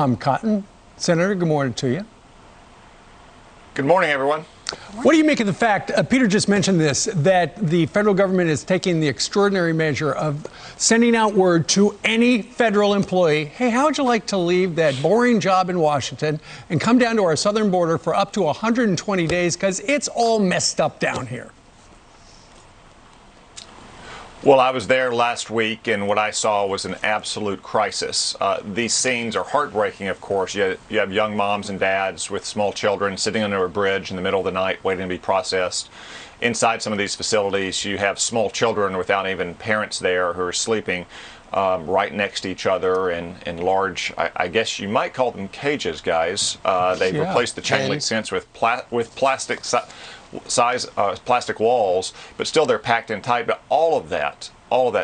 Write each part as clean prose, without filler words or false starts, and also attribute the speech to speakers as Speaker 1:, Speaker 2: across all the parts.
Speaker 1: Tom Cotton. Senator, good morning to you.
Speaker 2: Good morning, everyone.
Speaker 1: What do you make of the fact, Peter just mentioned this, that the federal government is taking the extraordinary measure of sending out word to any federal employee, hey, how would you like to leave that boring job in Washington and come down to our southern border for up to 120 days because it's all messed up down here?
Speaker 2: Well, I was there last week, and what I saw was an absolute crisis. These scenes are heartbreaking, of course. You have young moms and dads with small children sitting under a bridge in the middle of the night waiting to be processed. Inside some of these facilities, you have small children without even parents there who are sleeping right next to each other in large, I guess you might call them cages, guys. They've replaced the chain link fence with plastic plastic walls, but still they're packed in tight. But all of that,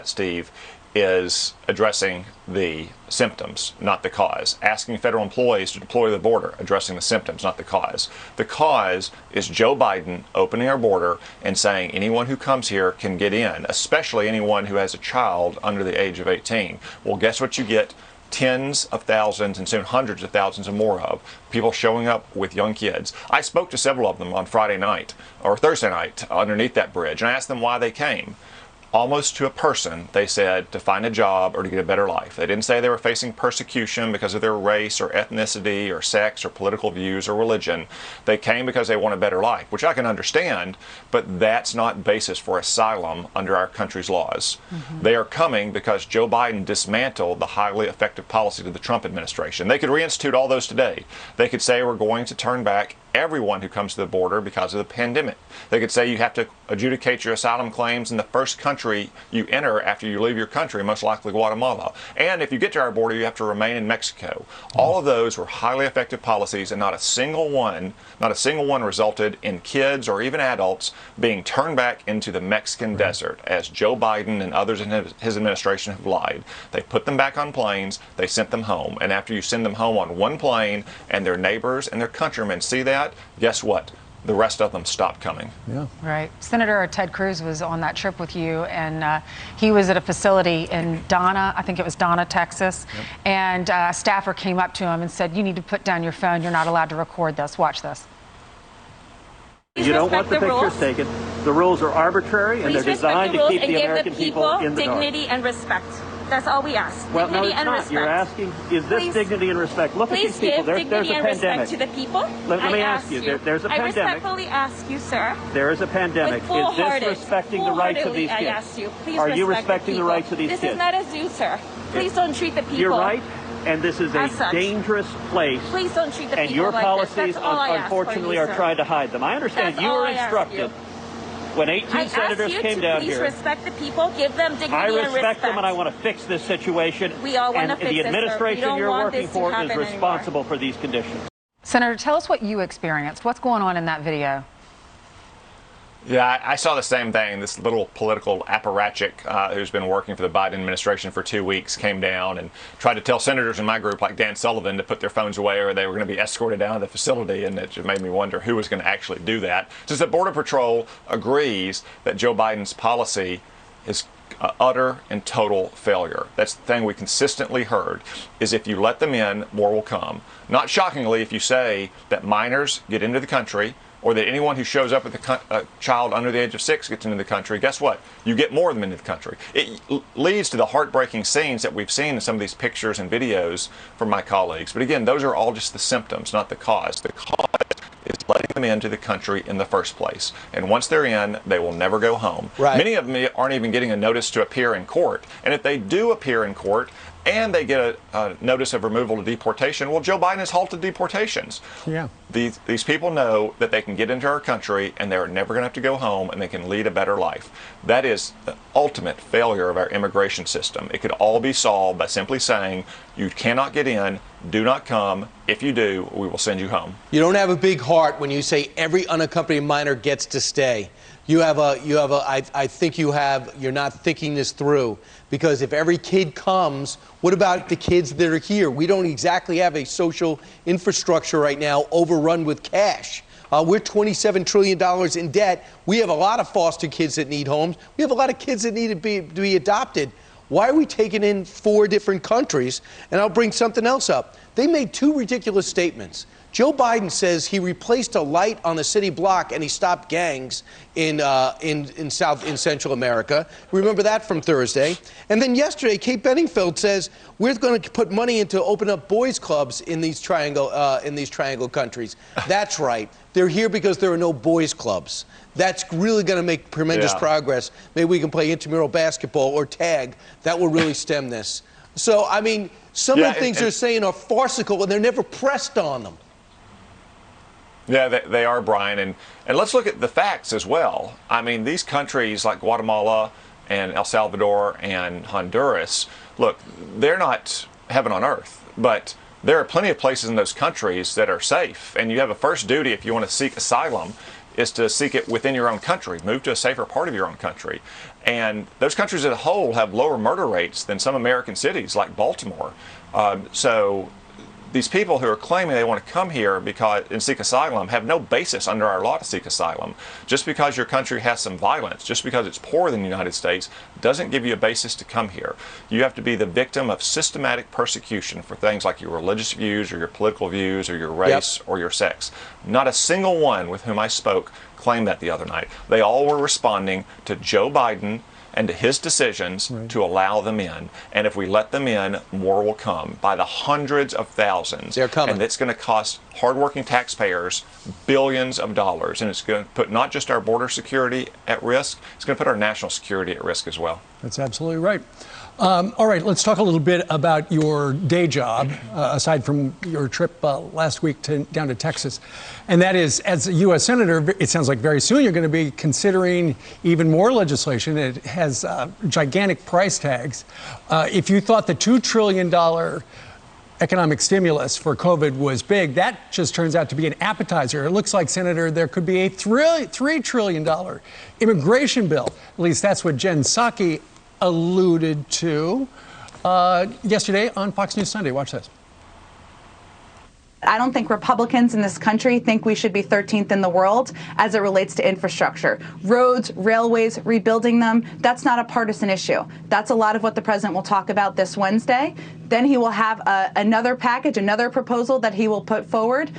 Speaker 2: Steve, is addressing the symptoms, not the cause. Asking federal employees to deploy to the border, addressing the symptoms, not the cause. The cause is Joe Biden opening our border and saying anyone who comes here can get in, especially anyone who has a child under the age of 18. Well, guess what you get? Tens of thousands and soon hundreds of thousands and more of people showing up with young kids. I spoke to several of them on Friday night or Thursday night underneath that bridge, and I asked them why they came. Almost to a person, they said to find a job or to get a better life. They didn't say they were facing persecution because of their race or ethnicity or sex or political views or religion. They came because they want a better life, which I can understand, but that's not basis for asylum under our country's laws. They are coming because Joe Biden dismantled the highly effective policies of the Trump administration. They could reinstitute all those today. They could say we're going to turn back everyone who comes to the border because of the pandemic. They could say you have to adjudicate your asylum claims in the first country you enter after you leave your country, most likely Guatemala. And if you get to our border, you have to remain in Mexico. All of those were highly effective policies, and not a single one resulted in kids or even adults being turned back into the Mexican desert, as Joe Biden and others in his administration have lied. They put them back on planes, they sent them home. And after you send them home on one plane and their neighbors and their countrymen see that, guess what? The rest of them stopped coming. Yeah.
Speaker 3: Right. Senator Ted Cruz was on that trip with you, and he was at a facility in Donna, I think it was Donna, Texas, and a staffer came up to him and said, you need to put down your phone. You're not allowed to record this. Watch this.
Speaker 4: You don't want the pictures taken. The rules are arbitrary, and they're designed to keep the American people in the dark.
Speaker 5: Dignity and respect. That's all we ask.
Speaker 4: Well,
Speaker 5: dignity
Speaker 4: no, it's
Speaker 5: and
Speaker 4: not.
Speaker 5: respect.
Speaker 4: You're asking, is this dignity and respect? Look at these people. There's a pandemic.
Speaker 5: Respect to the people.
Speaker 4: Let me ask you. There's a pandemic.
Speaker 5: I respectfully ask you, sir.
Speaker 4: There is a pandemic. Is this respecting the rights of these kids?
Speaker 5: I ask you. Please
Speaker 4: Are you respecting the rights of these kids?
Speaker 5: This is not a zoo, sir. Please don't treat the people.
Speaker 4: You're right. And this is a dangerous place.
Speaker 5: Please don't treat the people
Speaker 4: and your
Speaker 5: like
Speaker 4: policies,
Speaker 5: this.
Speaker 4: unfortunately, are trying to hide them. I understand you were instructed. When 18 senators came down here,
Speaker 5: please respect the people, give them dignity
Speaker 4: I
Speaker 5: and respect.
Speaker 4: respect them, and I want to fix this situation.
Speaker 5: We all want to fix
Speaker 4: the administration you're working for is responsible for these conditions.
Speaker 3: Senator, tell us what you experienced. What's going on in that video?
Speaker 2: Yeah, I saw the same thing. This little political apparatchik who's been working for the Biden administration for 2 weeks came down and tried to tell senators in my group, like Dan Sullivan, to put their phones away or they were going to be escorted down to the facility, and it just made me wonder who was going to actually do that. Since the Border Patrol agrees that Joe Biden's policy is utter and total failure. That's the thing we consistently heard, is if you let them in, more will come. Not shockingly, if you say that minors get into the country, or that anyone who shows up with a child under the age of 6 gets into the country, guess what? You get more of them into the country. It leads to the heartbreaking scenes that we've seen in some of these pictures and videos from my colleagues. But again, those are all just the symptoms, not the cause. The cause is letting them into the country in the first place. And once they're in, they will never go home. Right. Many of them aren't even getting a notice to appear in court. And if they do appear in court, and they get a notice of removal to deportation, well, Joe Biden has halted deportations. Yeah. These people know that they can get into our country and they're never going to have to go home and they can lead a better life. That is the ultimate failure of our immigration system. It could all be solved by simply saying, you cannot get in, do not come. If you do, we will send you home.
Speaker 6: You don't have a big heart when you say every unaccompanied minor gets to stay. I think you're not thinking this through, because if every kid comes, what about the kids that are here? We don't exactly have a social infrastructure right now overrun with cash. We're $27 trillion in debt. We have a lot of foster kids that need homes. We have a lot of kids that need to be adopted. Why are we taking in 4 different countries? And I'll bring something else up. They made two ridiculous statements. Joe Biden says he replaced a light on the city block and he stopped gangs in Central America. Remember that from Thursday. And then yesterday, Kate Bedingfield says we're going to put money into open up boys' clubs in these triangle countries. That's right. They're here because there are no boys' clubs. That's really going to make tremendous progress. Maybe we can play intramural basketball or tag. That will really stem this. So, I mean, some of the things they're saying are farcical and they're never pressed on them.
Speaker 2: Yeah, they are, Brian. And let's look at the facts as well. I mean, these countries like Guatemala and El Salvador and Honduras, look, they're not heaven on earth, but there are plenty of places in those countries that are safe. And you have a first duty if you want to seek asylum is to seek it within your own country, move to a safer part of your own country. And those countries as a whole have lower murder rates than some American cities like Baltimore. So these people who are claiming they want to come here and seek asylum have no basis under our law to seek asylum. Just because your country has some violence, just because it's poorer than the United States, doesn't give you a basis to come here. You have to be the victim of systematic persecution for things like your religious views or your political views or your race or your sex. Not a single one with whom I spoke claimed that the other night. They all were responding to Joe Biden and to his decisions to allow them in. And if we let them in, more will come by the hundreds of thousands.
Speaker 6: They're coming.
Speaker 2: And it's going to cost hardworking taxpayers billions of dollars. And it's going to put not just our border security at risk, it's going to put our national security at risk as well.
Speaker 1: That's absolutely right. All right, let's talk a little bit about your day job, aside from your trip last week down to Texas. And that is, as a U.S. Senator, it sounds like very soon you're going to be considering even more legislation. It has gigantic price tags. If you thought the $2 trillion economic stimulus for COVID was big, that just turns out to be an appetizer. It looks like, Senator, there could be a $3 trillion immigration bill. At least that's what Jen Psaki alluded to yesterday on Fox News Sunday. Watch this.
Speaker 7: I don't think Republicans in this country think we should be 13th in the world as it relates to infrastructure. Roads, railways, rebuilding them, that's not a partisan issue. That's a lot of what the president will talk about this Wednesday. Then he will have another package, another proposal that he will put forward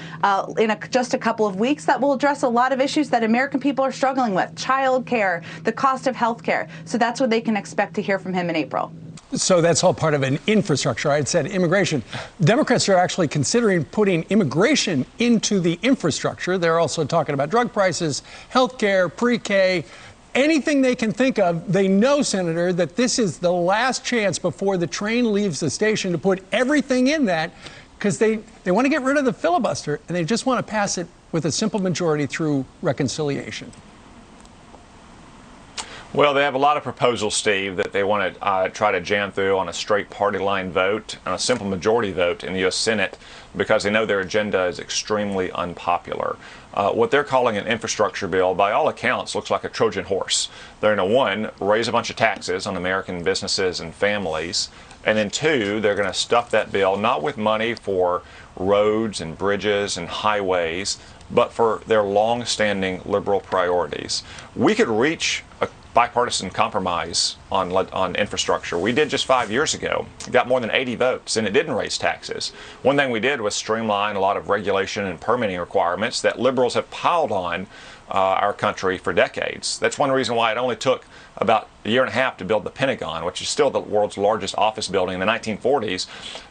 Speaker 7: in just a couple of weeks that will address a lot of issues that American people are struggling with, child care, the cost of health care. So that's what they can expect to hear from him in April.
Speaker 1: So that's all part of an infrastructure. I had said immigration. Democrats are actually considering putting immigration into the infrastructure. They're also talking about drug prices, health care, pre-K, anything they can think of. They know, Senator, that this is the last chance before the train leaves the station to put everything in that, because they want to get rid of the filibuster and they just want to pass it with a simple majority through reconciliation.
Speaker 2: Well, they have a lot of proposals, Steve, that they want to try to jam through on a straight party line vote, on a simple majority vote in the U.S. Senate, because they know their agenda is extremely unpopular. What they're calling an infrastructure bill, by all accounts, looks like a Trojan horse. They're going to, one, raise a bunch of taxes on American businesses and families, and then two, they're going to stuff that bill not with money for roads and bridges and highways, but for their long-standing liberal priorities. We could reach a bipartisan compromise on infrastructure. We did just 5 years ago. Got more than 80 votes, and it didn't raise taxes. One thing we did was streamline a lot of regulation and permitting requirements that liberals have piled on our country for decades. That's one reason why it only took about a year and a half to build the Pentagon, which is still the world's largest office building in the 1940s,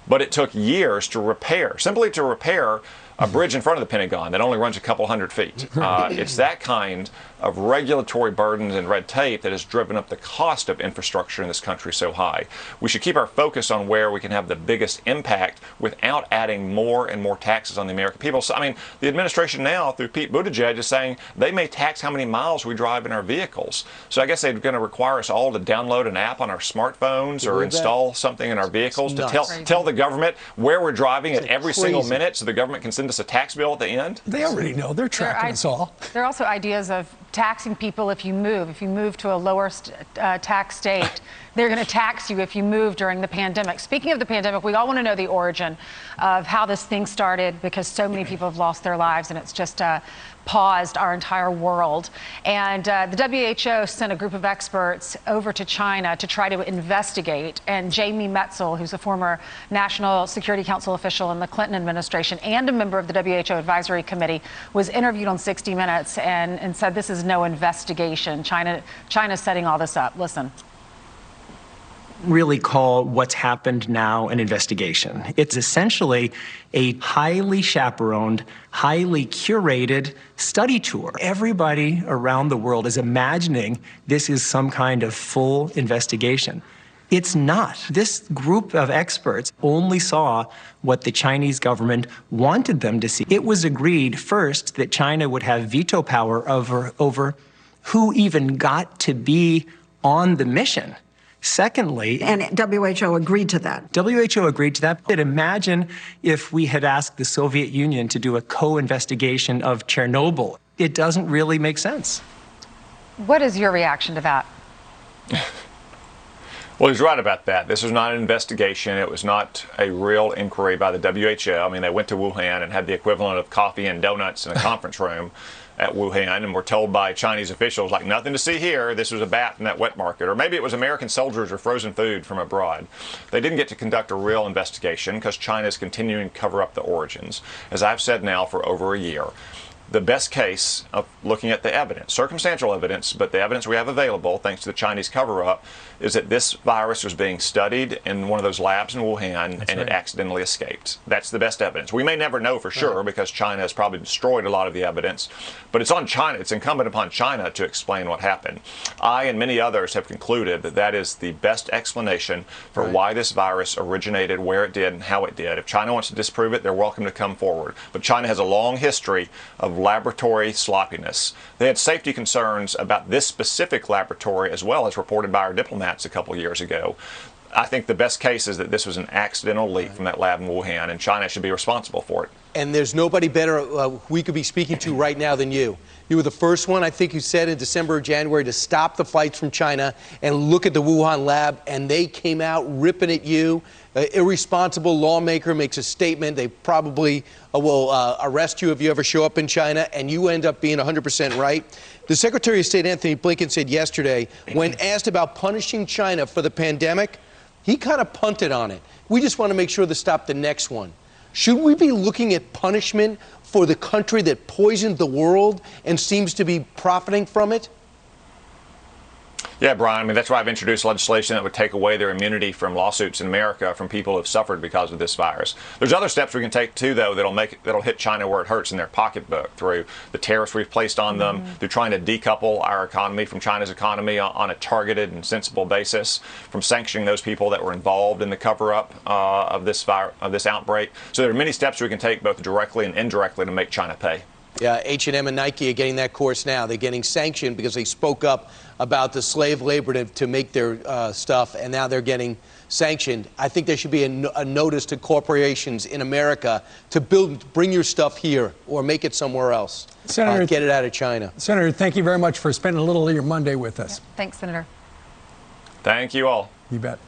Speaker 2: but it took years to repair, simply to repair a bridge in front of the Pentagon that only runs a couple hundred feet. It's that kind of regulatory burdens and red tape that has driven up the cost of infrastructure in this country so high. We should keep our focus on where we can have the biggest impact without adding more and more taxes on the American people. So, I mean, the administration now, through Pete Buttigieg, is saying they may tax how many miles we drive in our vehicles. So I guess they're going to require us all to download an app on our smartphones or install something in our vehicles to tell the government where we're driving at every single minute so the government can send us a tax bill at the end.
Speaker 1: They already know. They're tracking us all.
Speaker 3: There are also ideas of taxing people if you move. If you move to a lower tax state, they're going to tax you if you move during the pandemic. Speaking of the pandemic, we all want to know the origin of how this thing started, because so many people have lost their lives, and it's just paused our entire world. And the WHO sent a group of experts over to China to try to investigate. And Jamie Metzel, who's a former National Security Council official in the Clinton administration and a member of the WHO Advisory Committee, was interviewed on 60 Minutes and said this is no investigation. China's setting all this up. Listen.
Speaker 8: Really call what's happened now an investigation. It's essentially a highly chaperoned, highly curated study tour. Everybody around the world is imagining this is some kind of full investigation. It's not. This group of experts only saw what the Chinese government wanted them to see. It was agreed first that China would have veto power over who even got to be on the mission. Secondly,
Speaker 9: and WHO agreed to that.
Speaker 8: WHO agreed to that. Imagine if we had asked the Soviet Union to do a co-investigation of Chernobyl. It doesn't really make sense.
Speaker 3: What is your reaction to that?
Speaker 2: Well, he's right about that. This was not an investigation. It was not a real inquiry by the WHO. I mean, they went to Wuhan and had the equivalent of coffee and donuts in a conference room at Wuhan, and were told by Chinese officials, like, nothing to see here. This was a bat in that wet market. Or maybe it was American soldiers or frozen food from abroad. They didn't get to conduct a real investigation because China is continuing to cover up the origins, as I've said now for over a year. The best case of looking at the evidence, circumstantial evidence, but the evidence we have available, thanks to the Chinese cover-up, is that this virus was being studied in one of those labs in Wuhan, and it accidentally escaped. That's the best evidence. We may never know for sure because China has probably destroyed a lot of the evidence, but it's on China. It's incumbent upon China to explain what happened. I and many others have concluded that that is the best explanation for why this virus originated, where it did, and how it did. If China wants to disprove it, they're welcome to come forward. But China has a long history of laboratory sloppiness. They had safety concerns about this specific laboratory as well, as reported by our diplomats a couple of years ago. I think the best case is that this was an accidental leak from that lab in Wuhan, and China should be responsible for it.
Speaker 6: And there's nobody better we could be speaking to right now than you. You were the first one, I think you said, in December or January to stop the flights from China and look at the Wuhan lab, and they came out ripping at you. Irresponsible lawmaker makes a statement. They probably will arrest you if you ever show up in China, and you end up being 100% right. The Secretary of State, Anthony Blinken, said yesterday, when asked about punishing China for the pandemic, he kind of punted on it. We just want to make sure to stop the next one. Should we be looking at punishment for the country that poisoned the world and seems to be profiting from it?
Speaker 2: Yeah, Brian, I mean, that's why I've introduced legislation that would take away their immunity from lawsuits in America from people who have suffered because of this virus. There's other steps we can take, too, though, that'll hit China where it hurts in their pocketbook, through the tariffs we've placed on them, through trying to decouple our economy from China's economy on a targeted and sensible basis, from sanctioning those people that were involved in the cover-up of this outbreak. So there are many steps we can take, both directly and indirectly, to make China pay.
Speaker 6: Yeah, H&M and Nike are getting that course now. They're getting sanctioned because they spoke up about the slave labor to make their stuff, and now they're getting sanctioned. I think there should be a notice to corporations in America to bring your stuff here or make it somewhere else.
Speaker 1: Senator,
Speaker 6: get it out of China.
Speaker 1: Senator, thank you very much for spending a little of your Monday with us.
Speaker 3: Thanks, Senator.
Speaker 2: Thank you all.
Speaker 1: You bet.